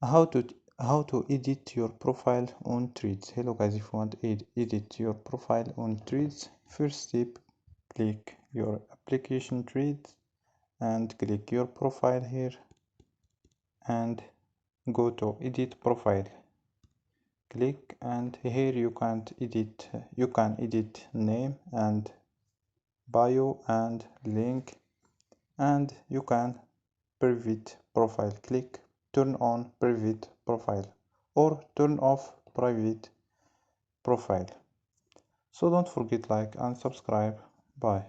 how to edit your profile on Threads. Hello guys, if you want to edit your profile on Threads, first step, click your application Threads and click your profile here and go to edit profile. Click, and here you can edit name and bio and link, and you can private profile. Click turn on private profile or turn off private profile. So don't forget like and subscribe. Bye.